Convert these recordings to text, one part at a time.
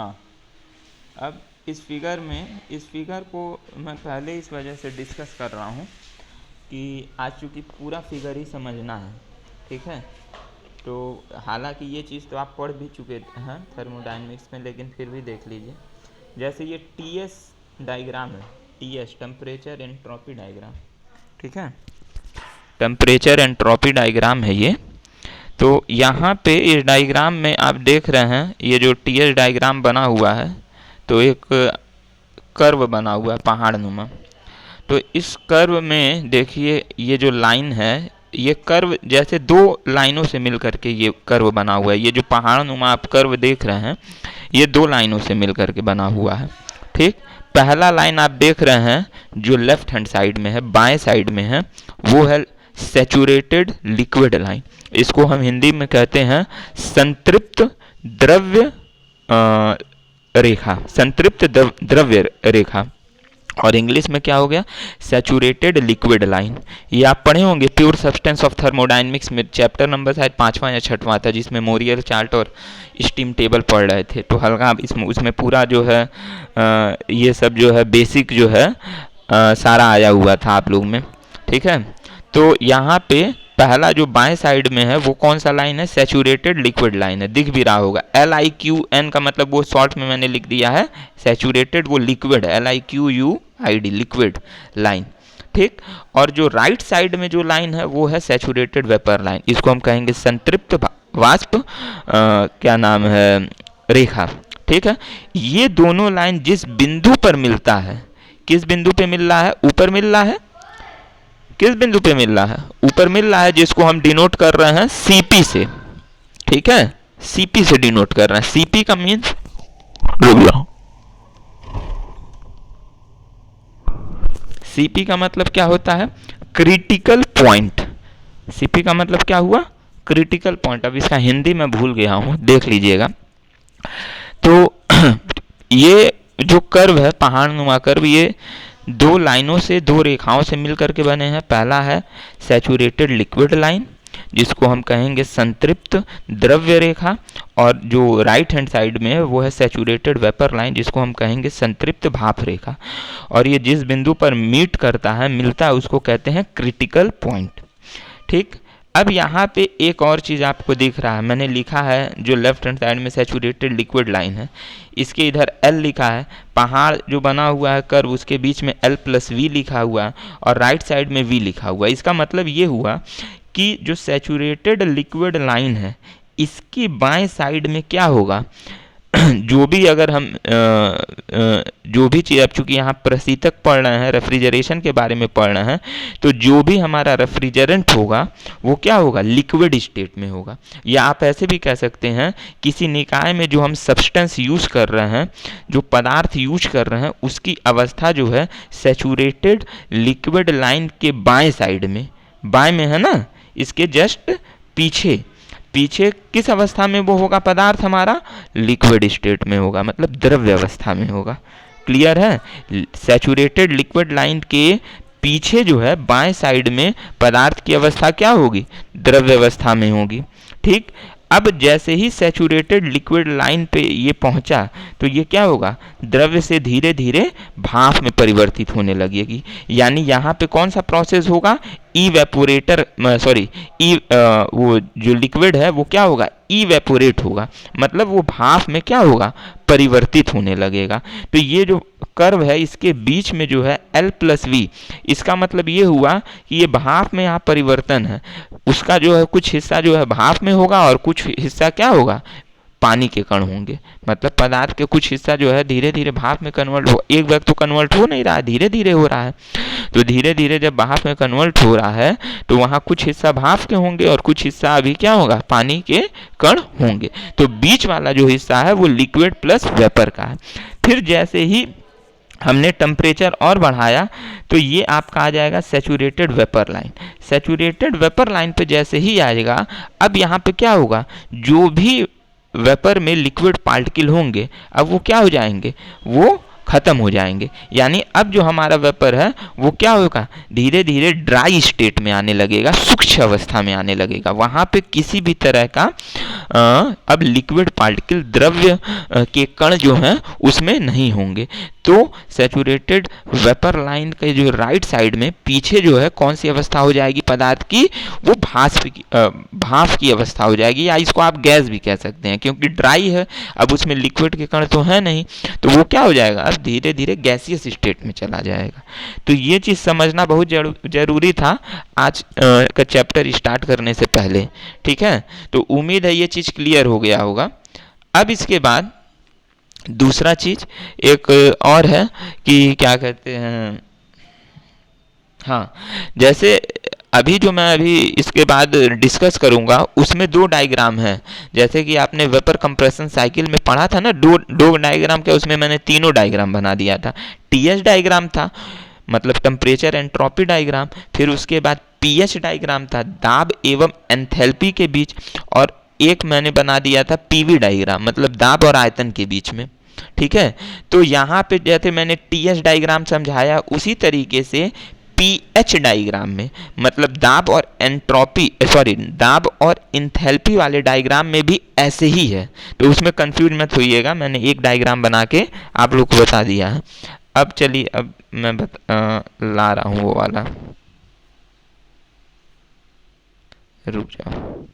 हाँ, अब इस फिगर को मैं पहले इस वजह से डिस्कस कर रहा हूँ कि आज चूँकि पूरा फिगर ही समझना है, ठीक है। तो हालांकि ये चीज़ तो आप पढ़ भी चुके हैं थर्मोडायनेमिक्स में, लेकिन फिर भी देख लीजिए। जैसे ये टीएस डायग्राम है, टीएस टेम्परेचर एंट्रोपी डायग्राम, ठीक है, टेम्परेचर एंट्रोपी डायग्राम है ये। तो यहाँ पे इस डायग्राम में आप देख रहे हैं ये जो टीएस डायग्राम बना हुआ है, तो एक कर्व बना हुआ है पहाड़ नुमा। तो इस कर्व में देखिए ये जो लाइन है, ये कर्व जैसे दो लाइनों से मिल करके ये कर्व बना हुआ है। ये जो पहाड़ नुमा आप कर्व देख रहे हैं, ये दो लाइनों से मिल करके बना हुआ है, ठीक। पहला लाइन आप देख रहे हैं जो लेफ्ट हैंड साइड में है, बाएं साइड में है, वो है सैचुरेटेड लिक्विड लाइन। इसको हम हिंदी में कहते हैं संतृप्त द्रव्य रेखा, संतृप्त द्रव्य रेखा, और इंग्लिश में क्या हो गया, सैचुरेटेड लिक्विड लाइन। ये आप पढ़े होंगे प्योर सब्सटेंस ऑफ थर्मोडायनेमिक्स में, चैप्टर नंबर शायद 5वां या 6वां था, जिसमें मोरियल चार्ट और स्टीम टेबल पढ़ रहे थे। तो हल्का उसमें पूरा जो है ये सब जो है बेसिक जो है सारा आया हुआ था आप लोग में, ठीक है। तो यहाँ पे पहला जो बाएं साइड में है वो कौन सा लाइन है, सैचुरेटेड लिक्विड लाइन है, दिख भी रहा होगा। LIQN का मतलब वो शॉर्ट में मैंने लिख दिया है, सैचुरेटेड वो लिक्विड है, LIQUID लिक्विड लाइन, ठीक। और जो राइट साइड में जो लाइन है वो है सैचुरेटेड वेपर लाइन, इसको हम कहेंगे संतृप्त वाष्प क्या नाम है रेखा, ठीक है। ये दोनों लाइन जिस बिंदु पर मिलता है, किस बिंदु पे मिल रहा है, ऊपर मिल रहा है, किस बिंदु पे मिल रहा है, ऊपर मिल रहा है, जिसको हम डिनोट कर रहे हैं CP से, ठीक है, CP से डिनोट कर रहे हैं। CP का मीन्स, CP का मतलब क्या होता है, क्रिटिकल पॉइंट। CP का मतलब क्या हुआ, क्रिटिकल पॉइंट। अब इसका हिंदी में भूल गया हूं, देख लीजिएगा। तो ये जो कर्व है पहाड़ नुमा कर्व, ये दो लाइनों से, दो रेखाओं से मिल करके बने हैं। पहला है सैचुरेटेड लिक्विड लाइन, जिसको हम कहेंगे संतृप्त द्रव्य रेखा, और जो राइट हैंड साइड में है वो है सैचुरेटेड वेपर लाइन, जिसको हम कहेंगे संतृप्त भाप रेखा। और ये जिस बिंदु पर मीट करता है, मिलता है, उसको कहते हैं क्रिटिकल पॉइंट, ठीक। अब यहाँ पे एक और चीज़ आपको दिख रहा है, मैंने लिखा है जो लेफ्ट हैंड साइड में सैचुरेटेड लिक्विड लाइन है, इसके इधर L लिखा है, पहाड़ जो बना हुआ है कर्व उसके बीच में L+V लिखा हुआ है, और राइट साइड में V लिखा हुआ है। इसका मतलब ये हुआ कि जो सैचुरेटेड लिक्विड लाइन है, इसकी बाएं साइड में क्या होगा, जो भी अगर हम जो भी चीज़, अब चूँकि यहाँ प्रशीतक पढ़ रहे हैं, रेफ्रिजरेशन के बारे में पढ़ रहे हैं, तो जो भी हमारा रेफ्रिजरेंट होगा वो क्या होगा, लिक्विड स्टेट में होगा। या आप ऐसे भी कह सकते हैं किसी निकाय में जो हम सब्सटेंस यूज़ कर रहे हैं, जो पदार्थ यूज कर रहे हैं, उसकी अवस्था जो है सैचुरेटेड लिक्विड लाइन के बाएं साइड में, बाएं में है ना, इसके जस्ट पीछे, पीछे किस अवस्था में वो होगा, पदार्थ हमारा लिक्विड स्टेट में होगा, मतलब द्रव्य अवस्था में होगा। क्लियर है, सैचुरेटेड लिक्विड लाइन के पीछे जो है बाएं साइड में पदार्थ की अवस्था क्या होगी, द्रव्य अवस्था में होगी, ठीक। अब जैसे ही सैचुरेटेड लिक्विड लाइन पे ये पहुंचा, तो ये क्या होगा, द्रव्य से धीरे धीरे भाप में परिवर्तित होने लगेगी। यानी यहाँ पे कौन सा प्रोसेस होगा, इवेपोरेटर, सॉरी वो जो लिक्विड है वो क्या होगा, इवेपोरेट होगा, मतलब वो भाप में क्या होगा, परिवर्तित होने लगेगा। तो ये जो कर्व है इसके बीच में जो है L+V, इसका मतलब ये हुआ कि ये भाप में यहाँ परिवर्तन है, उसका जो है कुछ हिस्सा जो है भाप में होगा और कुछ हिस्सा क्या होगा, पानी के कण होंगे। मतलब पदार्थ के कुछ हिस्सा जो है धीरे धीरे भाप में कन्वर्ट हो, एक वक्त तो कन्वर्ट हो नहीं रहा है, धीरे धीरे हो रहा है। तो धीरे धीरे जब भाप में कन्वर्ट हो रहा है तो वहाँ कुछ हिस्सा भाप के होंगे और कुछ हिस्सा अभी क्या होगा, पानी के कण होंगे। तो बीच वाला जो हिस्सा है वो लिक्विड प्लस वेपर का है। फिर जैसे ही हमने टेम्परेचर और बढ़ाया तो ये आपका आ जाएगा saturated vapour line. Saturated vapour line पे जैसे ही आएगा, अब यहाँ पे क्या होगा, जो भी वेपर में लिक्विड पार्टिकल होंगे अब वो क्या हो जाएंगे, वो खत्म हो जाएंगे। यानी अब जो हमारा वेपर है वो क्या होगा, धीरे धीरे ड्राई स्टेट में आने लगेगा, सूक्ष्म अवस्था में आने लगेगा। वहाँ पे किसी भी तरह का अब लिक्विड पार्टिकल, द्रव्य के कण जो हैं उसमें नहीं होंगे। तो सैचुरेटेड वेपर लाइन के जो राइट साइड में पीछे जो है कौन सी अवस्था हो जाएगी पदार्थ की, वो भाप की अवस्था हो जाएगी, या इसको आप गैस भी कह सकते हैं, क्योंकि ड्राई है, अब उसमें लिक्विड के कण तो है नहीं, तो वो क्या हो जाएगा, अब धीरे धीरे गैसियस स्टेट में चला जाएगा। तो ये चीज़ समझना बहुत जरूरी था आज का चैप्टर स्टार्ट करने से पहले। ठीक है, तो उम्मीद है ये चीज़ क्लियर हो गया होगा। अब इसके बाद दूसरा चीज एक और है कि क्या कहते हैं, हाँ, जैसे अभी जो मैं अभी इसके बाद डिस्कस करूंगा उसमें दो डायग्राम हैं। जैसे कि आपने वेपर कंप्रेशन साइकिल में पढ़ा था ना, दो डायग्राम के, उसमें मैंने तीनों डायग्राम बना दिया था। टीएस डायग्राम था, मतलब टेम्परेचर एंट्रोपी डायग्राम, फिर उसके बाद पीएच डायग्राम था, दाब एवं एंथैल्पी के बीच, और एक मैंने बना दिया था पीवी डायग्राम, मतलब दाब और आयतन के बीच में। ठीक है, तो यहाँ पे जैसे मैंने टीएच डायग्राम समझाया उसी तरीके से पीएच डायग्राम में, मतलब दाब और दाब और इंथैल्पी वाले डायग्राम में भी ऐसे ही है। तो उसमें कंफ्यूज मत होइएगा, मैंने एक डायग्राम बना के आप लोग को बता दिया है। अब चलिए, अब मैं ला रहा हूँ वो वाला, रुक जाओ।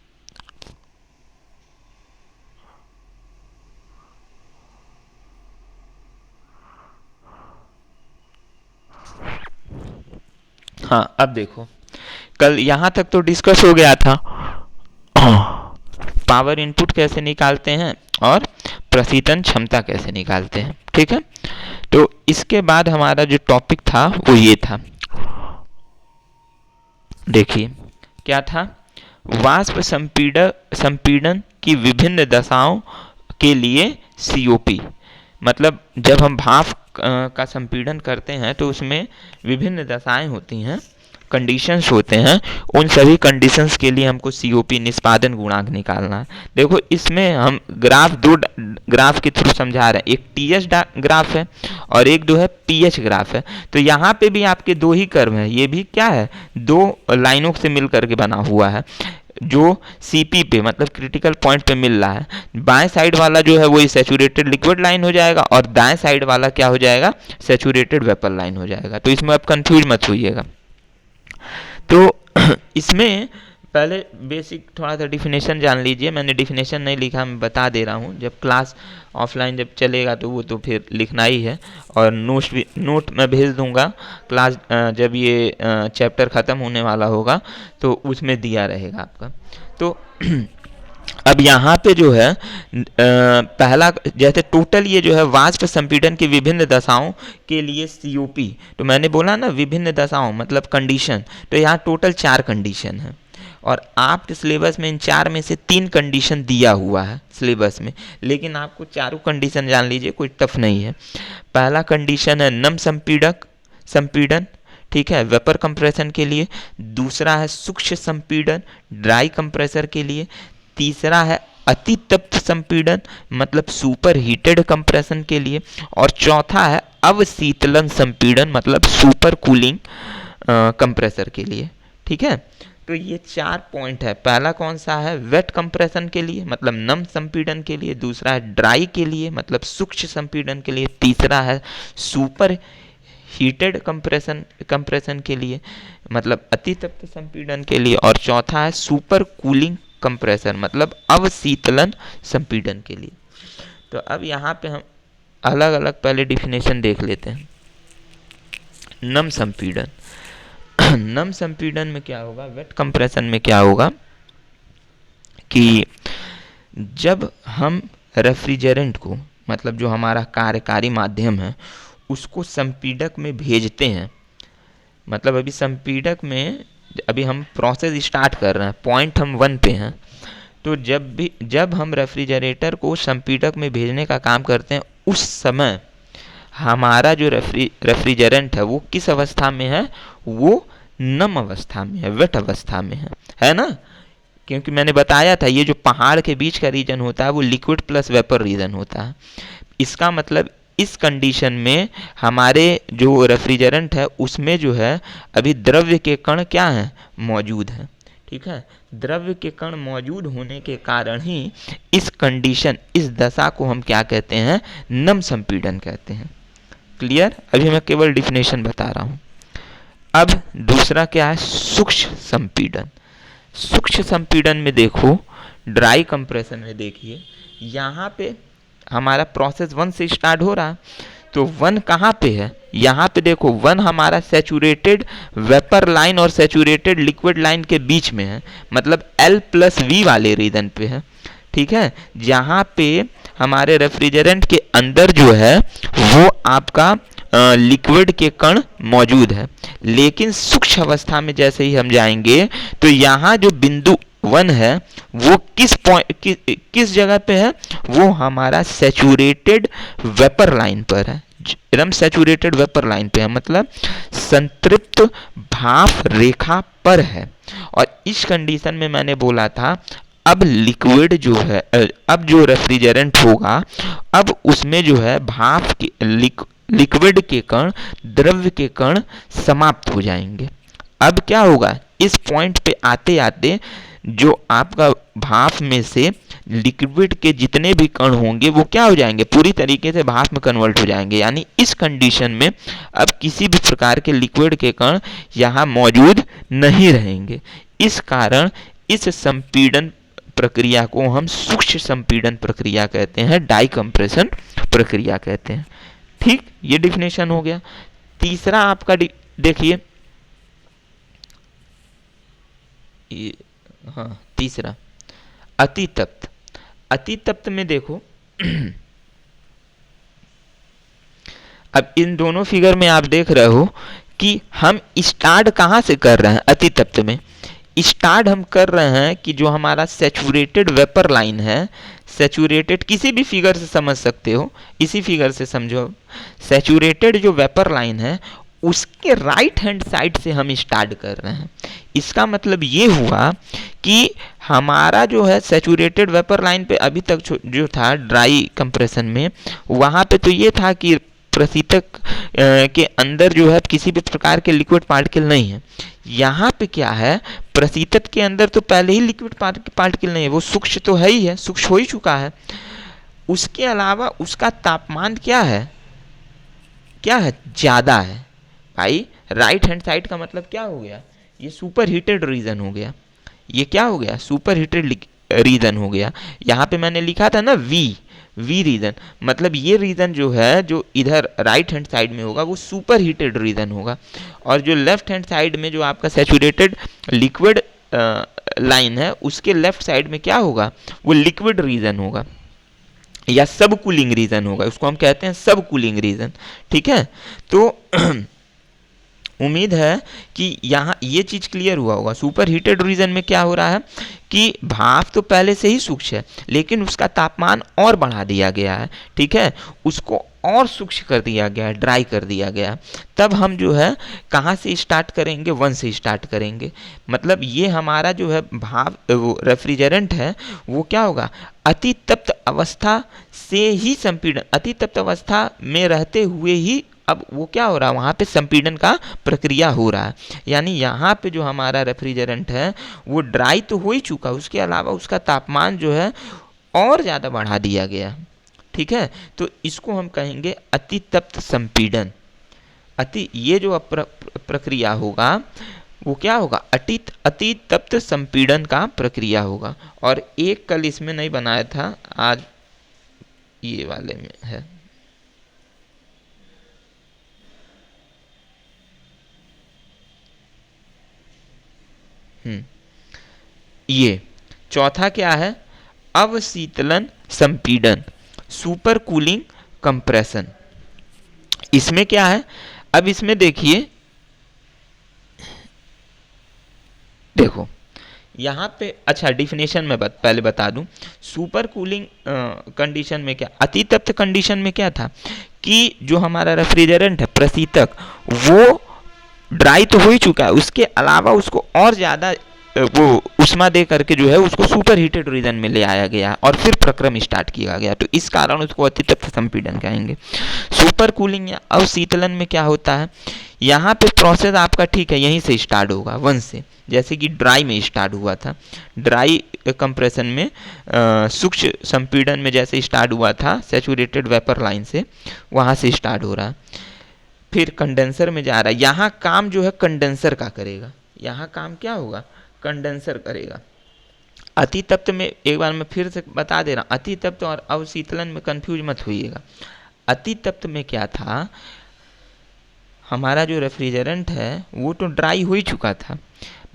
हाँ, अब देखो, कल यहाँ तक तो डिस्कस हो गया था पावर इनपुट कैसे निकालते हैं और प्रशीतन क्षमता कैसे निकालते हैं। ठीक है, तो इसके बाद हमारा जो टॉपिक था वो ये था, देखिए क्या था, वाष्प संपीड़न की विभिन्न दशाओं के लिए सीओपी, मतलब जब हम भाप का संपीड़न करते हैं तो उसमें विभिन्न दशाएं होती हैं, कंडीशंस होते हैं, उन सभी कंडीशंस के लिए हमको सीओपी निष्पादन गुणांक निकालना है। देखो इसमें हम दो ग्राफ के थ्रू समझा रहे हैं, एक टीएच ग्राफ है और एक जो है पीएच ग्राफ है। तो यहाँ पे भी आपके दो ही कर्व हैं, ये भी क्या है, दो लाइनों से मिल करके बना हुआ है, जो सीपी पे मतलब क्रिटिकल पॉइंट पे मिल रहा है। बाएं साइड वाला जो है वही सैचुरेटेड लिक्विड लाइन हो जाएगा और दाएं साइड वाला क्या हो जाएगा, सैचुरेटेड वेपर लाइन हो जाएगा। तो इसमें आप कंफ्यूज मत होइएगा। तो इसमें पहले बेसिक थोड़ा सा डिफिनेशन जान लीजिए, मैंने डिफिनेशन नहीं लिखा, मैं बता दे रहा हूँ, जब क्लास ऑफलाइन जब चलेगा तो वो तो फिर लिखना ही है, और नोट मैं भेज दूंगा क्लास जब ये चैप्टर ख़त्म होने वाला होगा तो उसमें दिया रहेगा आपका। तो अब यहाँ पे जो है पहला, जैसे टोटल ये जो है वाष्प संपीड़न की विभिन्न दशाओं के लिए सीओपी, तो मैंने बोला ना विभिन्न दशाओं मतलब कंडीशन, तो यहाँ टोटल 4 कंडीशन है, और आपके सिलेबस में इन 4 में से 3 कंडीशन दिया हुआ है सिलेबस में, लेकिन आपको चारों कंडीशन जान लीजिए, कोई टफ नहीं है। पहला कंडीशन है नम संपीड़न, ठीक है, वेपर कंप्रेशन के लिए। दूसरा है सूक्ष्म संपीड़न, ड्राई कंप्रेसर के लिए। तीसरा है अति तप्त संपीड़न, मतलब सुपर हीटेड कंप्रेशन के लिए। और चौथा है अवशीतलन संपीड़न, मतलब सुपर कूलिंग कंप्रेसर के लिए। ठीक है, तो ये 4 पॉइंट है। पहला कौन सा है, वेट कंप्रेशन के लिए मतलब नम संपीड़न के लिए। दूसरा है ड्राई के लिए मतलब सूक्ष्म संपीड़न के लिए। तीसरा है सुपर हीटेड कंप्रेशन के लिए मतलब अतितप्त संपीड़न के लिए। और चौथा है सुपर कूलिंग कंप्रेसर मतलब अवशीतलन संपीड़न के लिए। तो अब यहाँ पे हम अलग अलग पहले डिफिनेशन देख लेते हैं। नम संपीड़न नम संपीड़न में क्या होगा, वेट कंप्रेशन में क्या होगा कि जब हम रेफ्रिजरेंट को, मतलब जो हमारा कार्यकारी माध्यम है, उसको संपीड़क में भेजते हैं, मतलब अभी संपीड़क में अभी हम प्रोसेस स्टार्ट कर रहे हैं, पॉइंट हम 1 पे हैं, तो जब हम रेफ्रिजरेटर को संपीड़क में भेजने का काम करते हैं, उस समय हमारा जो रेफ्रिजरेंट है वो किस अवस्था में है, वो नम अवस्था में है, वेट अवस्था में है ना। क्योंकि मैंने बताया था ये जो पहाड़ के बीच का रीजन होता है वो लिक्विड प्लस वेपर रीजन होता है। इसका मतलब इस कंडीशन में हमारे जो रेफ्रिजरेंट है उसमें जो है अभी द्रव्य के कण क्या हैं, मौजूद हैं। ठीक है, द्रव्य के कण मौजूद होने के कारण ही इस कंडीशन, इस दशा को हम क्या कहते हैं, नम संपीड़न कहते हैं। क्लियर? अभी मैं केवल डिफिनेशन बता रहा हूं। अब दूसरा क्या है, सूक्ष्म संपीड़न। सूक्ष्म संपीड़न में देखो, ड्राई कंप्रेशन में देखिए, यहाँ पे हमारा प्रोसेस 1 से स्टार्ट हो रहा है, तो 1 कहाँ पे है, यहाँ पे देखो 1 हमारा सैचुरेटेड वेपर लाइन और सैचुरेटेड लिक्विड लाइन के बीच में है, मतलब L+V वाले रीजन पे है। ठीक है, जहाँ पे हमारे रेफ्रिजरेंट के अंदर जो है वो आपका लिक्विड के कण मौजूद है। लेकिन सूक्ष्म अवस्था में जैसे ही हम जाएंगे तो यहाँ जो बिंदु 1 है वो किस जगह पे है, वो हमारा सैचुरेटेड वेपर लाइन पर है, एकदम सैचुरेटेड वेपर लाइन पे है, मतलब संतृप्त भाप रेखा पर है। और इस कंडीशन में मैंने बोला था अब लिक्विड जो है, अब जो रेफ्रिजरेंट होगा अब उसमें जो है भाप के लिक्विड के कण, द्रव्य के कण समाप्त हो जाएंगे। अब क्या होगा, इस पॉइंट पे आते आते जो आपका भाप में से लिक्विड के जितने भी कण होंगे वो क्या हो जाएंगे, पूरी तरीके से भाप में कन्वर्ट हो जाएंगे। यानी इस कंडीशन में अब किसी भी प्रकार के लिक्विड के कण यहाँ मौजूद नहीं रहेंगे। इस कारण इस संपीड़न प्रक्रिया को हम सूक्ष्म संपीड़न प्रक्रिया कहते हैं, डाई कंप्रेशन प्रक्रिया कहते हैं। ठीक, ये डिफिनेशन हो गया। तीसरा आपका देखिए, हाँ तीसरा अतितप्त। अतितप्त में देखो अब इन दोनों फिगर में आप देख रहे हो कि हम स्टार्ट कहाँ से कर रहे हैं। अतितप्त में स्टार्ट हम कर रहे हैं कि जो हमारा सैचुरेटेड वेपर लाइन है, सैचुरेटेड किसी भी फिगर से समझ सकते हो, इसी फिगर से समझो, सैचुरेटेड जो वेपर लाइन है उसके राइट हैंड साइड से हम स्टार्ट कर रहे हैं। इसका मतलब ये हुआ कि हमारा जो है सैचुरेटेड वेपर लाइन पे अभी तक जो था ड्राई कंप्रेशन में, वहाँ पे तो ये था कि प्रशीतक के अंदर जो है किसी भी प्रकार के लिक्विड पार्टिकल नहीं है। यहाँ पे क्या है, प्रशीतक के अंदर तो पहले ही लिक्विड पार्टिकल नहीं है, वो सूक्ष्म तो है ही है, सूक्ष्म हो ही चुका है। उसके अलावा उसका तापमान क्या है, ज़्यादा है। भाई राइट हैंड साइड का मतलब क्या हो गया, ये सुपर हीटेड रीजन हो गया। ये क्या हो गया, सुपर हीटेड रीजन हो गया। यहाँ पे मैंने लिखा था ना वी रीजन, मतलब ये रीजन जो है जो इधर राइट हैंड साइड में होगा वो सुपर हीटेड रीजन होगा, और जो लेफ्ट हैंड साइड में जो आपका सैचुरेटेड लिक्विड लाइन है उसके लेफ्ट साइड में क्या होगा, वो लिक्विड रीजन होगा या सब कूलिंग रीजन होगा, उसको हम कहते हैं सब कूलिंग रीजन। ठीक है, तो उम्मीद है कि यहाँ ये चीज़ क्लियर हुआ होगा। सुपर हीटेड रीजन में क्या हो रहा है कि भाप तो पहले से ही सूक्ष्म है लेकिन उसका तापमान और बढ़ा दिया गया है। ठीक है, उसको और सूक्ष्म कर दिया गया है, ड्राई कर दिया गया है। तब हम जो है कहाँ से स्टार्ट करेंगे, 1 से स्टार्ट करेंगे। मतलब ये हमारा जो है भाप, वो रेफ्रिजरेंट है वो क्या होगा, अति तप्त अवस्था से ही संपीड़न, अति तप्त अवस्था में रहते हुए ही अब वो क्या हो रहा है, वहाँ पे संपीड़न का प्रक्रिया हो रहा है। यानी यहाँ पे जो हमारा रेफ्रिजरेंट है वो ड्राई तो हो ही चुका, उसके अलावा उसका तापमान जो है और ज़्यादा बढ़ा दिया गया। ठीक है, तो इसको हम कहेंगे अति तप्त संपीड़न। ये जो प्रक्रिया होगा वो क्या होगा, अति तप्त संपीड़न का प्रक्रिया होगा। और एक कल इसमें नहीं बनाया था, आज ये वाले में है। ये चौथा क्या है, अवशीतलन संपीड़न, सुपर कूलिंग कंप्रेशन। इसमें क्या है, अब इसमें देखिए, देखो यहाँ पे, अच्छा डिफिनेशन में पहले बता दूं। सुपर कूलिंग कंडीशन में क्या, अति तप्त कंडीशन में क्या था कि जो हमारा रेफ्रिजरेंट है प्रशीतक वो ड्राई तो हो ही चुका है, उसके अलावा उसको और ज़्यादा वो उष्मा दे करके जो है उसको सुपर हीटेड रीजन में ले आया गया और फिर प्रक्रम स्टार्ट किया गया, तो इस कारण उसको अतितप्त संपीड़न कहेंगे। सुपर कूलिंग या अवशीतलन में क्या होता है, यहाँ पे प्रोसेस आपका ठीक है यहीं से स्टार्ट होगा, वन से, जैसे कि ड्राई में स्टार्ट हुआ था, ड्राई कंप्रेशन में सूक्ष्म संपीड़न में जैसे स्टार्ट हुआ था सैचुरेटेड वेपर लाइन से, वहाँ से स्टार्ट हो रहा है, फिर कंडेंसर में जा रहा है। यहाँ काम जो है कंडेंसर का करेगा, यहाँ काम क्या होगा, कंडेंसर करेगा। अतितप्त में एक बार मैं फिर से बता दे रहा हूँ, अतितप्त और अवशीतलन में कंफ्यूज मत होइएगा। अतितप्त में क्या था, हमारा जो रेफ्रिजरेंट है वो तो ड्राई हो ही चुका था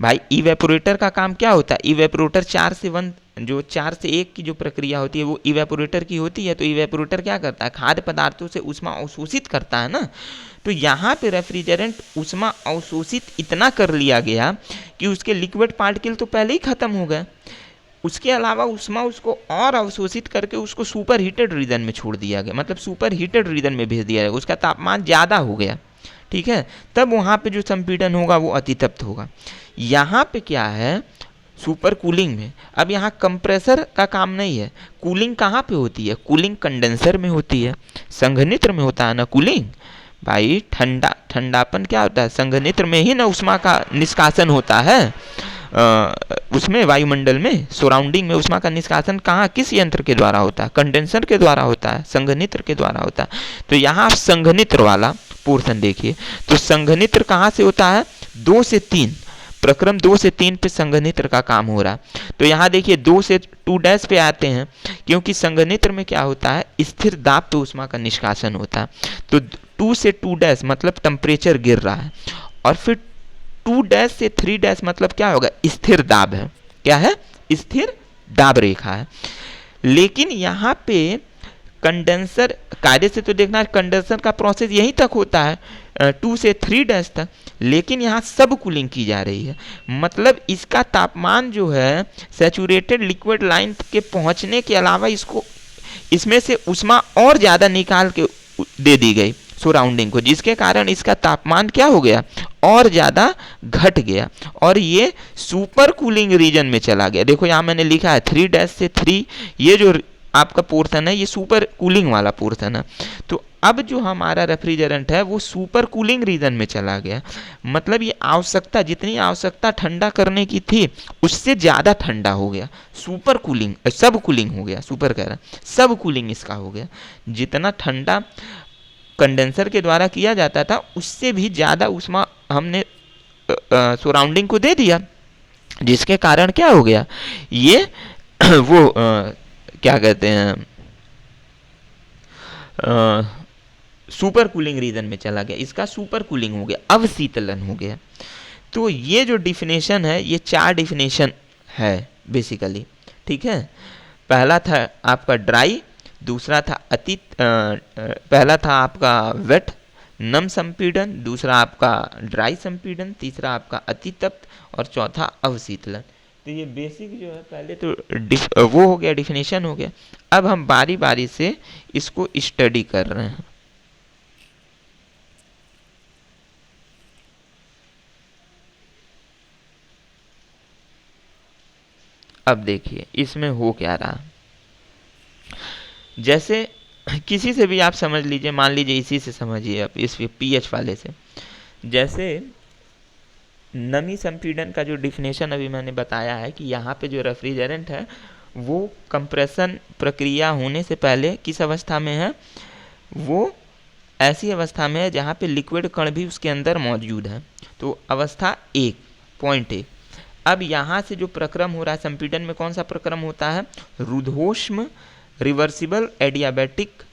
भाई। इवेपोरेटर का काम क्या होता है, इवेपोरेटर 4 से 1 जो 4 से 1 की जो प्रक्रिया होती है वो इवेपोरेटर की होती है। तो इवेपोरेटर क्या करता है, खाद्य पदार्थों से ऊष्मा अवशोषित करता है ना। तो यहाँ पे रेफ्रिजरेंट ऊष्मा अवशोषित इतना कर लिया गया कि उसके लिक्विड पार्टिकल तो पहले ही खत्म हो गए, उसके अलावा ऊष्मा उसको और अवशोषित करके उसको सुपर हीटेड रीजन में छोड़ दिया गया, मतलब सुपर हीटेड रीजन में भेज दिया गया, उसका तापमान ज़्यादा हो गया, ठीक है। तब वहाँ पे जो संपीड़न होगा वो अतितप्त होगा। यहाँ पे क्या है, सुपर कूलिंग में, अब यहाँ कंप्रेसर का काम नहीं है। कूलिंग कहाँ पे होती है, कूलिंग कंडेंसर में होती है, संघनित्र में होता है ना कूलिंग भाई। ठंडापन क्या होता है, संघनित्र में ही ना ऊष्मा का निष्कासन होता है, उसमें वायुमंडल में सराउंडिंग में ऊष्मा का निष्कासन कहाँ, किस यंत्र के द्वारा होता है, कंडेंसर के द्वारा होता है, संघनित्र के द्वारा होता है। तो यहाँ आप संघनित्र वाला पोर्शन देखिए, तो संघनित्र कहाँ से होता है, 2 से 3, प्रक्रम 2 से 3 पे संघनित्र का काम हो रहा है। तो यहाँ देखिए 2 से 2' पे आते हैं, क्योंकि संघनित्र में क्या होता है, स्थिर दाब पे ऊष्मा का निष्कासन होता है। तो 2 से 2' मतलब टेम्परेचर गिर रहा है, और फिर 2' से 3' मतलब क्या होगा, स्थिर दाब है, क्या है, स्थिर दाब रेखा है। लेकिन यहाँ पे कंडेंसर कार्य से तो देखना कंडेंसर का प्रोसेस यहीं तक होता है 2 से 3' तक, लेकिन यहाँ सब कूलिंग की जा रही है, मतलब इसका तापमान जो है सैचुरेटेड लिक्विड लाइन के पहुँचने के अलावा इसको इसमें से ऊष्मा और ज़्यादा निकाल के दे दी गई सराउंडिंग को, जिसके कारण इसका तापमान क्या हो गया, और ज़्यादा घट गया, और ये सुपर कूलिंग रीजन में चला गया। देखो यहाँ मैंने लिखा है 3' से 3, ये जो आपका पोर्शन है ये सुपर कूलिंग वाला पोर्शन है। तो अब जो हमारा रेफ्रिजरेंट है वो सुपर कूलिंग रीजन में चला गया, मतलब ये आवश्यकता, जितनी आवश्यकता ठंडा करने की थी उससे ज़्यादा ठंडा हो गया, सुपर कूलिंग, सब कूलिंग हो गया, सुपर कह रहा सब कूलिंग इसका हो गया। जितना ठंडा कंडेंसर के द्वारा किया जाता था उससे भी ज़्यादा ऊष्मा हमने सराउंडिंग को दे दिया, जिसके कारण क्या हो गया, ये वो क्या कहते हैं, सुपर कूलिंग रीजन में चला गया, इसका सुपर कूलिंग हो गया, अवशीतलन हो गया। तो ये जो डिफिनेशन है ये 4 डिफिनेशन है बेसिकली, ठीक है। पहला था आपका ड्राई, दूसरा था पहला था आपका वेट नम संपीड़न, दूसरा आपका ड्राई संपीड़न, तीसरा आपका अतितप्त, और चौथा अवशीतलन। तो ये बेसिक जो है पहले तो वो हो गया, डिफिनेशन हो गया। अब हम बारी बारी से इसको स्टडी कर रहे हैं। अब देखिए इसमें हो क्या रहा, जैसे किसी से भी आप समझ लीजिए, मान लीजिए इसी से समझिए आप, इस पीएच वाले से, जैसे नमी संपीड़न का जो डिफिनेशन अभी मैंने बताया है कि यहाँ पे जो रेफ्रिजरेंट है वो कंप्रेशन प्रक्रिया होने से पहले किस अवस्था में है, वो ऐसी अवस्था में है जहाँ पे लिक्विड कण भी उसके अंदर मौजूद है। तो अवस्था 1, पॉइंट 1। अब यहाँ से जो प्रक्रम हो रहा है संपीड़न में, कौन सा प्रक्रम होता है, रुद्धोष्म रिवर्सिबल एडियाबैटिक,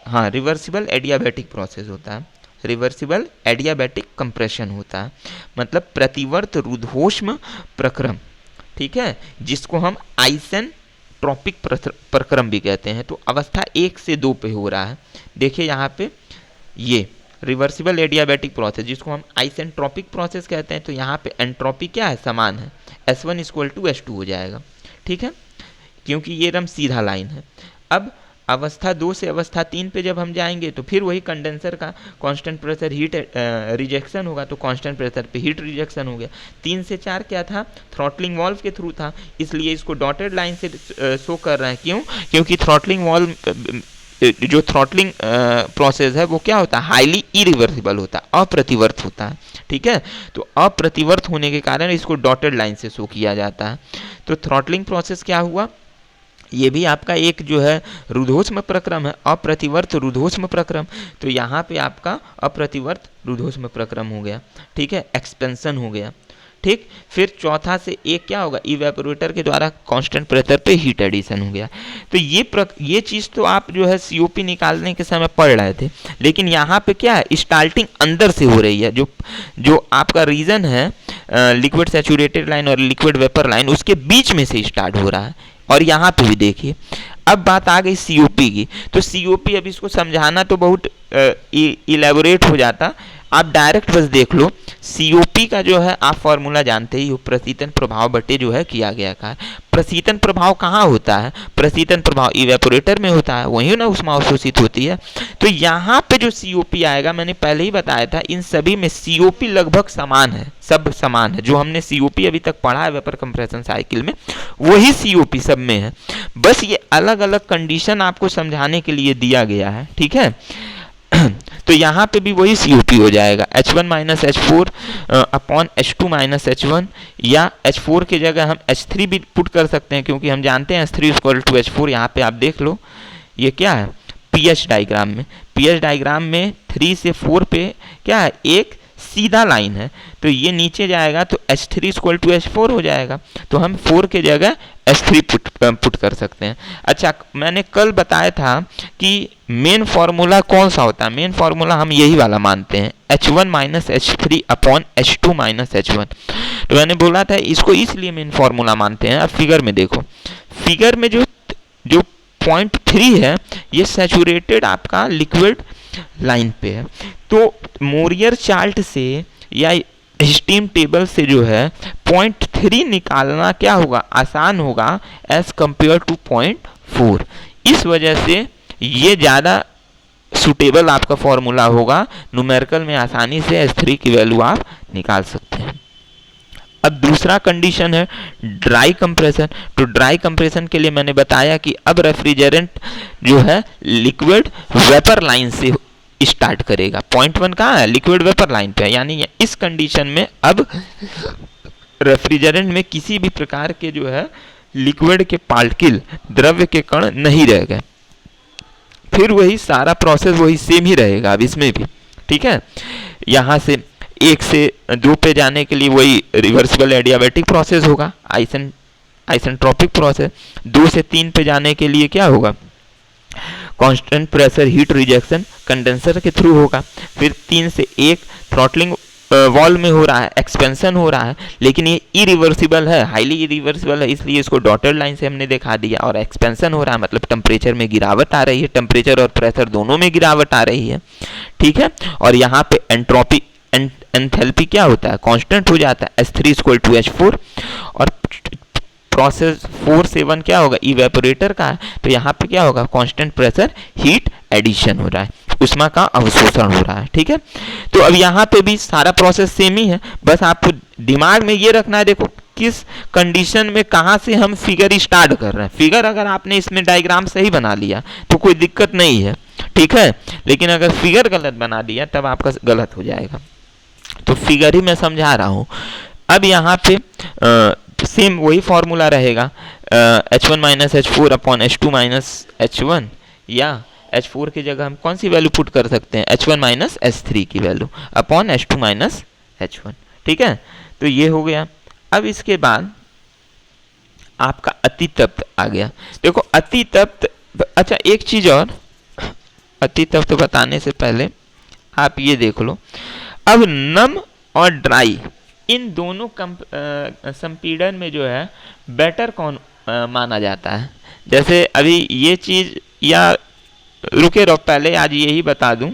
हाँ रिवर्सिबल एडियाबैटिक प्रोसेस होता है, रिवर्सिबल एडियाबैटिक कंप्रेशन होता है, मतलब प्रतिवर्त रुद्धोष्म प्रक्रम, ठीक है, जिसको हम आइसेंट्रोपिक प्रक्रम भी कहते हैं। तो अवस्था 1 से 2 पे हो रहा है। देखिए यहाँ पे ये रिवर्सिबल एडियाबैटिक प्रोसेस जिसको हम आइसेंट्रोपिक प्रोसेस कहते हैं, तो यहाँ पे एंट्रोपी क्या है, समान है, S1 = S2 हो जाएगा, ठीक है, क्योंकि ये एकदम सीधा लाइन है। अब अवस्था 2 से अवस्था 3 पे जब हम जाएंगे तो फिर वही कंडेंसर का कांस्टेंट प्रेशर हीट रिजेक्शन होगा, तो कांस्टेंट प्रेशर पे हीट रिजेक्शन हो गया। 3 से 4 क्या था, थ्रॉटलिंग वाल्व के थ्रू था, इसलिए इसको डॉटेड लाइन से शो कर रहा है। क्यों? क्योंकि थ्रॉटलिंग वाल्व जो थ्रॉटलिंग प्रोसेस है वो क्या होता है, हाईली इरिवर्सिबल होता है, अप्रतिवर्त होता है। ठीक है, तो अप्रतिवर्त होने के कारण इसको डॉटेड लाइन से शो किया जाता है। तो थ्रॉटलिंग प्रोसेस क्या हुआ, ये भी आपका एक जो है रुद्धोष्म प्रक्रम है, अप्रतिवर्त रुद्धोष्म प्रक्रम। तो यहाँ पे आपका अप्रतिवर्त रुद्धोष्म प्रक्रम हो गया। ठीक है, एक्सपेंशन हो गया। ठीक, फिर चौथा से एक क्या होगा, इवेपोरेटर के द्वारा कांस्टेंट प्रेशर पे हीट एडिशन हो गया। तो ये चीज़ तो आप जो है सीओपी निकालने के समय पढ़ रहे थे, लेकिन यहाँ पे क्या है, स्टार्टिंग अंदर से हो रही है। जो आपका रीजन है लिक्विड सैचुरेटेड लाइन और लिक्विड वेपर लाइन, उसके बीच में से स्टार्ट हो रहा है। और यहाँ पे भी देखिए, अब बात आ गई सीओपी की। तो सीओपी, अब इसको समझाना तो बहुत इलेबोरेट हो जाता, आप डायरेक्ट बस देख लो। सीओपी का जो है आप फॉर्मूला जानते ही हो, प्रशीतन प्रभाव बटे जो है किया गया का। प्रशीतन प्रभाव कहाँ होता है, प्रशीतन प्रभाव इवेपोरेटर में होता है, वहीं ना उष्मा अवशोषित होती है। तो यहाँ पे जो सीओपी आएगा, मैंने पहले ही बताया था, इन सभी में सीओपी लगभग समान है, सब समान है। जो हमने सीओपी अभी तक पढ़ा है वेपर कंप्रेशन साइकिल में, वही सीओपी सब में है, बस ये अलग अलग कंडीशन आपको समझाने के लिए दिया गया है। ठीक है, तो यहाँ पे भी वही COP हो जाएगा, H1 minus H4 upon H2 minus H1, या H4 की जगह हम H3 भी पुट कर सकते हैं, क्योंकि हम जानते हैं H3 इक्वल टू H4। यहाँ पे आप देख लो, ये क्या है, पीएच डायग्राम में 3 से 4 पे क्या है, एक सीधा लाइन है, तो ये नीचे जाएगा तो H3 इक्वल टू H4 हो जाएगा। तो हम 4 के जगह H3 पुट कर सकते हैं। अच्छा, मैंने कल बताया था कि मेन फार्मूला कौन सा होता है, मेन फार्मूला हम यही वाला मानते हैं, H1 minus H3 upon H2 minus H1। तो मैंने बोला था इसको इसलिए मेन फार्मूला मानते हैं। अब फिगर में देखो, फिगर में जो 0.3 है, ये सैचुरेटेड आपका लिक्विड लाइन पे है। तो मोरियर चार्ट से या स्टीम टेबल से जो है 0.3 निकालना क्या होगा, आसान होगा एज कंपेयर टू 0.4। इस वजह से ये ज़्यादा सुटेबल आपका फॉर्मूला होगा, न्यूमेरिकल में आसानी से H3 की वैल्यू आप निकाल सकते हैं। अब दूसरा कंडीशन है ड्राई कंप्रेशन। तो ड्राई कंप्रेशन के लिए मैंने बताया कि अब रेफ्रिजरेंट जो है लिक्विड वेपर लाइन से स्टार्ट करेगा। 0.1 कहाँ है, लिक्विड वेपर लाइन पे है, यानी इस कंडीशन में अब रेफ्रिजरेंट में किसी भी प्रकार के जो है लिक्विड के पार्टिकल, द्रव्य के कण नहीं रह गए। फिर वही सारा प्रोसेस वही सेम ही रहेगा अब इसमें भी। ठीक है, यहाँ से 1 से 2 पे जाने के लिए वही रिवर्सिबल एडियाबैटिक प्रोसेस होगा, आइसेंट्रोपिक प्रोसेस। 2 से 3 पे जाने के लिए क्या होगा, constant pressure heat rejection condenser के थ्रू होगा। फिर 3 से 1 थ्रॉटलिंग वॉल में हो रहा है, एक्सपेंशन हो रहा है, लेकिन ये इरिवर्सिबल है, हाईली इरिवर्सिबल है, इसलिए इसको डॉटेड लाइन से हमने दिखा दिया। और एक्सपेंशन हो रहा है मतलब टेम्परेचर में गिरावट आ रही है, टेम्परेचर और प्रेशर दोनों में गिरावट आ रही है। ठीक है, और यहाँ पे एंट्रोपी एंथैल्पी क्या होता है, कांस्टेंट हो जाता है, H3 इक्वल टू H4। और प्रोसेस 4 से 1 क्या होगा, इवेपोरेटर का है, तो यहाँ पे क्या होगा, कांस्टेंट प्रेशर हीट एडिशन हो रहा है, उष्मा का अवशोषण हो रहा है। ठीक है, तो अब यहाँ पे भी सारा प्रोसेस सेम ही है, बस आपको दिमाग में ये रखना है, देखो किस कंडीशन में कहाँ से हम फिगर स्टार्ट कर रहे हैं। फिगर अगर आपने इसमें डायग्राम सही बना लिया तो कोई दिक्कत नहीं है, ठीक है, लेकिन अगर फिगर गलत बना दिया तब आपका गलत हो जाएगा। तो फिगर ही मैं समझा रहा हूँ। अब यहाँ पे सेम वही फॉर्मूला रहेगा, H1 minus H4 upon H2 minus H1, या H4 की जगह हम कौन सी वैल्यू पुट कर सकते हैं, H1 माइनस H3 की value upon H2 minus H1। ठीक है, तो ये हो गया। अब इसके बाद आपका अतितप्त आ गया। देखो अतितप्त, अच्छा एक चीज और, अतितप्त बताने से पहले आप ये देख लो, अब नम और ड्राई इन दोनों संपीड़न में जो है बेटर कौन माना जाता है। जैसे अभी ये चीज, या रुके रहो पहले आज यही बता दूं,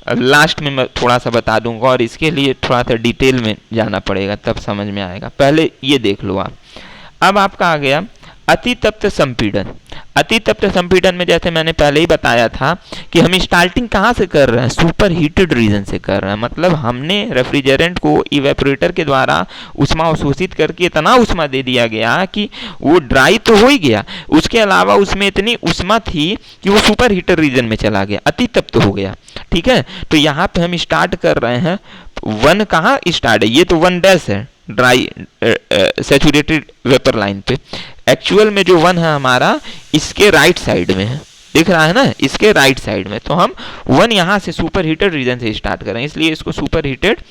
अब लास्ट में मैं थोड़ा सा बता दूंगा, और इसके लिए थोड़ा सा डिटेल में जाना पड़ेगा तब समझ में आएगा। पहले ये देख लो आप। अब आपका आ गया अति तप्त संपीड़न। अति तप्त संपीड़न में जैसे मैंने पहले ही बताया था कि हम स्टार्टिंग कहाँ से कर रहे हैं, सुपर हीटेड रीजन से कर रहे हैं। मतलब हमने रेफ्रिजरेंट को इवेपोरेटर के द्वारा उष्मा अवशोषित करके इतना उष्मा दे दिया गया कि वो ड्राई तो हो ही गया, उसके अलावा उसमें इतनी उष्मा थी कि वो सुपर हीटेड रीजन में चला गया, अति तप्त हो गया। ठीक है, तो यहाँ पे हम स्टार्ट कर रहे हैं, वन कहाँ स्टार्ट है, ये तो 1 है ड्राई सैचुरेटेड वेपर लाइन पे। एक्चुअल में जो 1 है हमारा इसके राइट साइड में है, दिख रहा है ना, इसके राइट साइड में। तो हम 1 यहाँ से सुपर हीटेड रीजन से स्टार्ट करें, इसलिए इसको सुपर हीटेड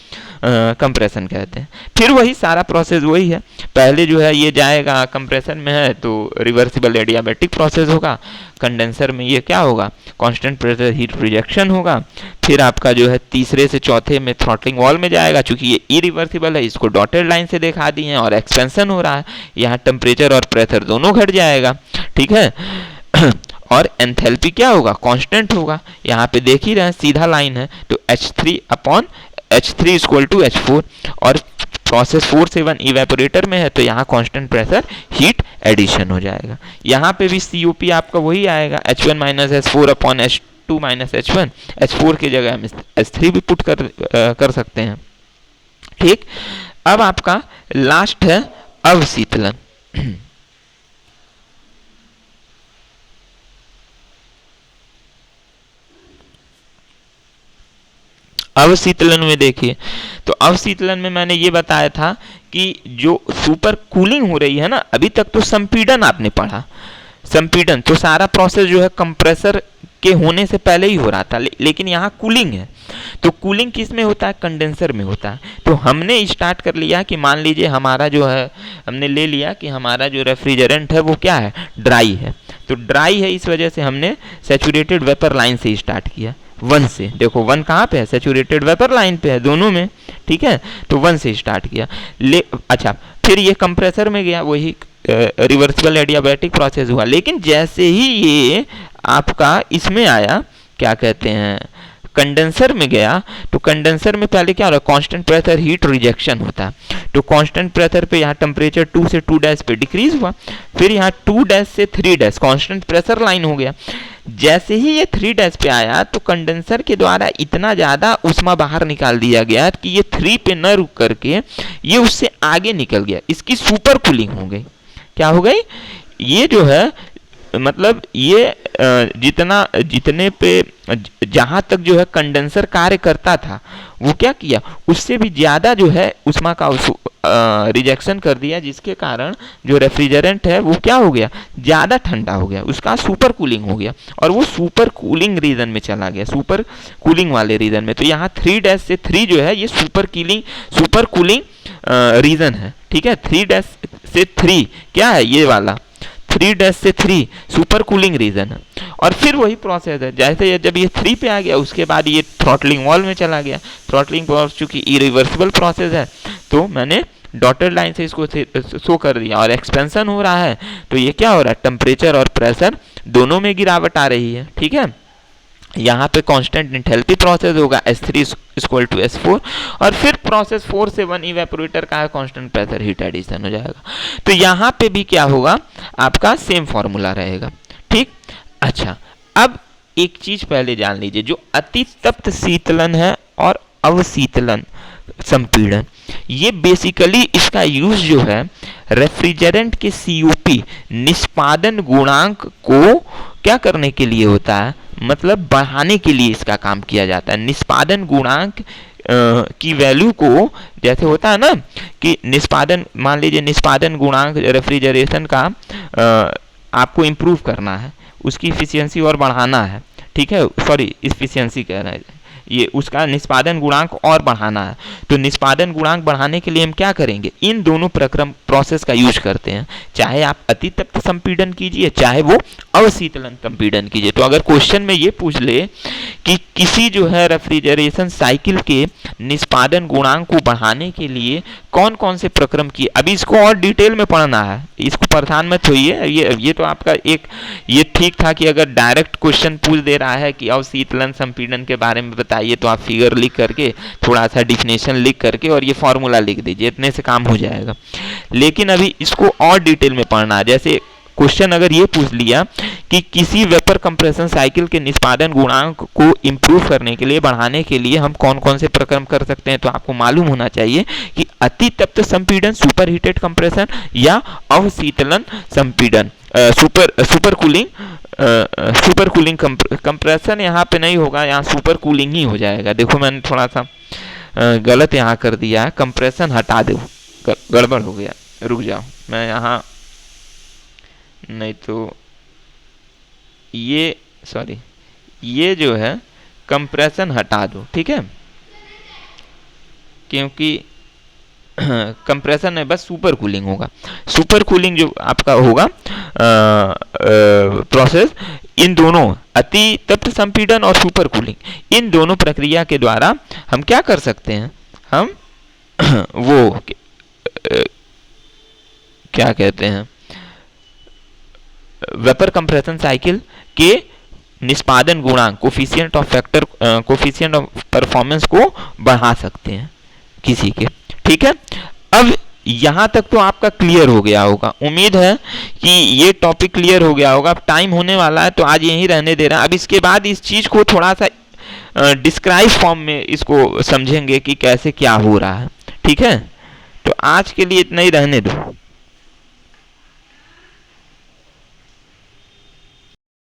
कंप्रेशन कहते हैं। फिर वही सारा प्रोसेस वही है, पहले जो है ये जाएगा कंप्रेशन में है तो रिवर्सिबल एडियाबैटिक प्रोसेस होगा, कंडेंसर में ये क्या होगा, कांस्टेंट प्रेशर हीट रिजेक्शन होगा। फिर आपका जो है तीसरे से चौथे में थ्रॉटलिंग वॉल में जाएगा, चूंकि ये इरिवर्सिबल है इसको डॉटेड लाइन से दिखा दी है, और एक्सपेंशन हो रहा है, यहाँ टेम्परेचर और प्रेशर दोनों घट जाएगा। ठीक है और एंथैल्पी क्या होगा, कांस्टेंट होगा। यहाँ पे देख ही रहे हैं सीधा लाइन है, तो H3 इक्वल टू H4। और प्रोसेस 4 से 1 इवेपोरेटर में है तो यहाँ कांस्टेंट प्रेशर हीट एडिशन हो जाएगा। यहाँ पे भी COP आपका वही आएगा, H1 minus H4 upon H2 minus H1। H4 की जगह हम H3 भी पुट कर सकते हैं। ठीक, अब आपका लास्ट है अवशीतलन। अवशीतलन में देखिए, तो अवशीतलन में मैंने ये बताया था कि जो सुपर कूलिंग हो रही है ना, अभी तक तो संपीड़न आपने पढ़ा, संपीड़न तो सारा प्रोसेस जो है कंप्रेसर के होने से पहले ही हो रहा था, लेकिन यहाँ कूलिंग है। तो कूलिंग किस में होता है, कंडेंसर में होता है। तो हमने स्टार्ट कर लिया कि मान लीजिए हमारा जो है, हमने ले लिया कि हमारा जो रेफ्रिजरेंट है वो क्या है, ड्राई है। तो ड्राई है, इस वजह से हमने सैचुरेटेड वेपर लाइन से स्टार्ट किया, 1 से। देखो 1 कहाँ पे है, सैचुरेटेड वेपर लाइन पे है, दोनों में। ठीक है, तो 1 से स्टार्ट किया। अच्छा, फिर ये कंप्रेसर में गया, वही रिवर्सिबल एडियाबैटिक प्रोसेस हुआ। लेकिन जैसे ही ये आपका इसमें आया, क्या कहते हैं, कंडेंसर में गया, तो कंडेंसर में पहले क्या हो रहा है, कांस्टेंट प्रेशर हीट रिजेक्शन होता है। तो कांस्टेंट प्रेशर पे यहाँ टेम्परेचर 2 से 2' पे डिक्रीज हुआ, फिर यहाँ 2' से 3' कांस्टेंट प्रेशर लाइन हो गया। जैसे ही ये 3' पे आया तो कंडेंसर के द्वारा इतना ज़्यादा उष्मा बाहर निकाल दिया गया कि ये 3 पे न रुक करके ये उससे आगे निकल गया, इसकी सुपर कूलिंग हो गई। क्या हो गई, ये जो है मतलब ये जितने पे जहाँ तक जो है कंडेंसर कार्य करता था वो क्या किया, उससे भी ज़्यादा जो है उष्मा का रिजेक्शन कर दिया, जिसके कारण जो रेफ्रिजरेंट है वो क्या हो गया, ज़्यादा ठंडा हो गया, उसका सुपर कूलिंग हो गया और वो सुपर कूलिंग रीजन में चला गया, सुपर कूलिंग वाले रीजन में। तो यहाँ 3' से 3 जो है ये सुपर कूलिंग रीजन है। ठीक है, 3' से 3 क्या है, ये वाला 3' से 3 सुपर कूलिंग रीजन है। और फिर वही प्रोसेस है, जैसे जब ये 3 पे आ गया उसके बाद ये थ्रॉटलिंग वॉल में चला गया। थ्रॉटलिंग वॉल चूंकि इरिवर्सिबल प्रोसेस है तो मैंने डॉटेड लाइन से इसको शो कर दिया, और एक्सपेंशन हो रहा है तो ये क्या हो रहा है, टेम्परेचर और प्रेशर दोनों में गिरावट आ रही है। ठीक है, यहाँ पे कांस्टेंट एंथैल्पी प्रोसेस होगा, H3 इक्वल टू H4। और फिर प्रोसेस 4 से 1 इवेपोरेटर का कांस्टेंट प्रेशर हीट एडिशन हो जाएगा। तो यहाँ पे भी क्या होगा, आपका सेम फॉर्मूला रहेगा। ठीक, अच्छा, अब एक चीज पहले जान लीजिए, जो अति तप्त शीतलन है और अवशीतलन संपीड़न, ये बेसिकली इसका यूज जो है रेफ्रिजरेंट के COP निष्पादन गुणांक को क्या करने के लिए होता है, मतलब बढ़ाने के लिए इसका काम किया जाता है। निष्पादन गुणांक की वैल्यू को, जैसे होता है ना कि निष्पादन, मान लीजिए निष्पादन गुणांक रेफ्रिजरेशन का आपको इम्प्रूव करना है, उसकी इफिशियंसी और बढ़ाना है। ठीक है, सॉरी इफिशियंसी कह रहा है, ये उसका निष्पादन गुणांक और बढ़ाना है। तो निष्पादन गुणांक बढ़ाने के लिए हम क्या करेंगे, इन दोनों प्रक्रम प्रोसेस का यूज करते हैं, चाहे आप अति तप्त संपीड़न कीजिए चाहे वो अवशीतलन संपीड़न कीजिए। तो अगर क्वेश्चन में ये पूछ ले कि किसी जो है रेफ्रिजरेशन साइकिल के निष्पादन गुणांक को बढ़ाने के लिए कौन कौन से प्रक्रम किए, अभी इसको और डिटेल में पढ़ना है, इसको परेशान मत होइए। ये तो आपका एक ये ठीक था कि अगर डायरेक्ट क्वेश्चन पूछ दे रहा है कि अवशीतलन संपीड़न के बारे में बताइए, तो आप फिगर लिख करके थोड़ा सा डिफिनेशन लिख करके और ये फॉर्मूला लिख दीजिए, इतने से काम हो जाएगा। लेकिन अभी इसको और डिटेल में पढ़ना है, जैसे क्वेश्चन अगर ये पूछ लिया कि किसी वेपर कंप्रेशन साइकिल के निष्पादन गुणांक को इम्प्रूव करने के लिए, बढ़ाने के लिए हम कौन कौन से प्रक्रम कर सकते हैं, तो आपको मालूम होना चाहिए कि अति तप्त संपीड़न सुपर हीटेड कंप्रेशन या अवशीतलन संपीड़न सुपर कूलिंग कंप्रेशन यहाँ पे नहीं होगा, यहाँ सुपर कूलिंग ही हो जाएगा। देखो मैंने थोड़ा सा गलत यहाँ कर दिया है, कंप्रेशन हटा दो, गड़बड़ हो गया, रुक जाओ मैं यहाँ, नहीं तो ये सॉरी ये जो है कंप्रेशन हटा दो, ठीक है, क्योंकि कंप्रेशन है बस सुपर कूलिंग होगा। सुपर कूलिंग जो आपका होगा प्रोसेस, इन दोनों अति तप्त संपीड़न और सुपर कूलिंग, इन दोनों प्रक्रिया के द्वारा हम क्या कर सकते हैं, हम वो क्या कहते हैं, वेपर कंप्रेशन साइकिल के निष्पादन गुणांक कोफिशिएंट ऑफ परफॉर्मेंस को बढ़ा सकते हैं किसी के, ठीक है। अब यहां तक तो आपका क्लियर हो गया होगा, उम्मीद है कि ये टॉपिक क्लियर हो गया होगा। अब टाइम होने वाला है तो आज यहीं रहने दे रहा है। अब इसके बाद इस चीज को थोड़ा सा डिस्क्राइब फॉर्म में इसको समझेंगे कि कैसे क्या हो रहा है, ठीक है। तो आज के लिए इतना ही रहने दो।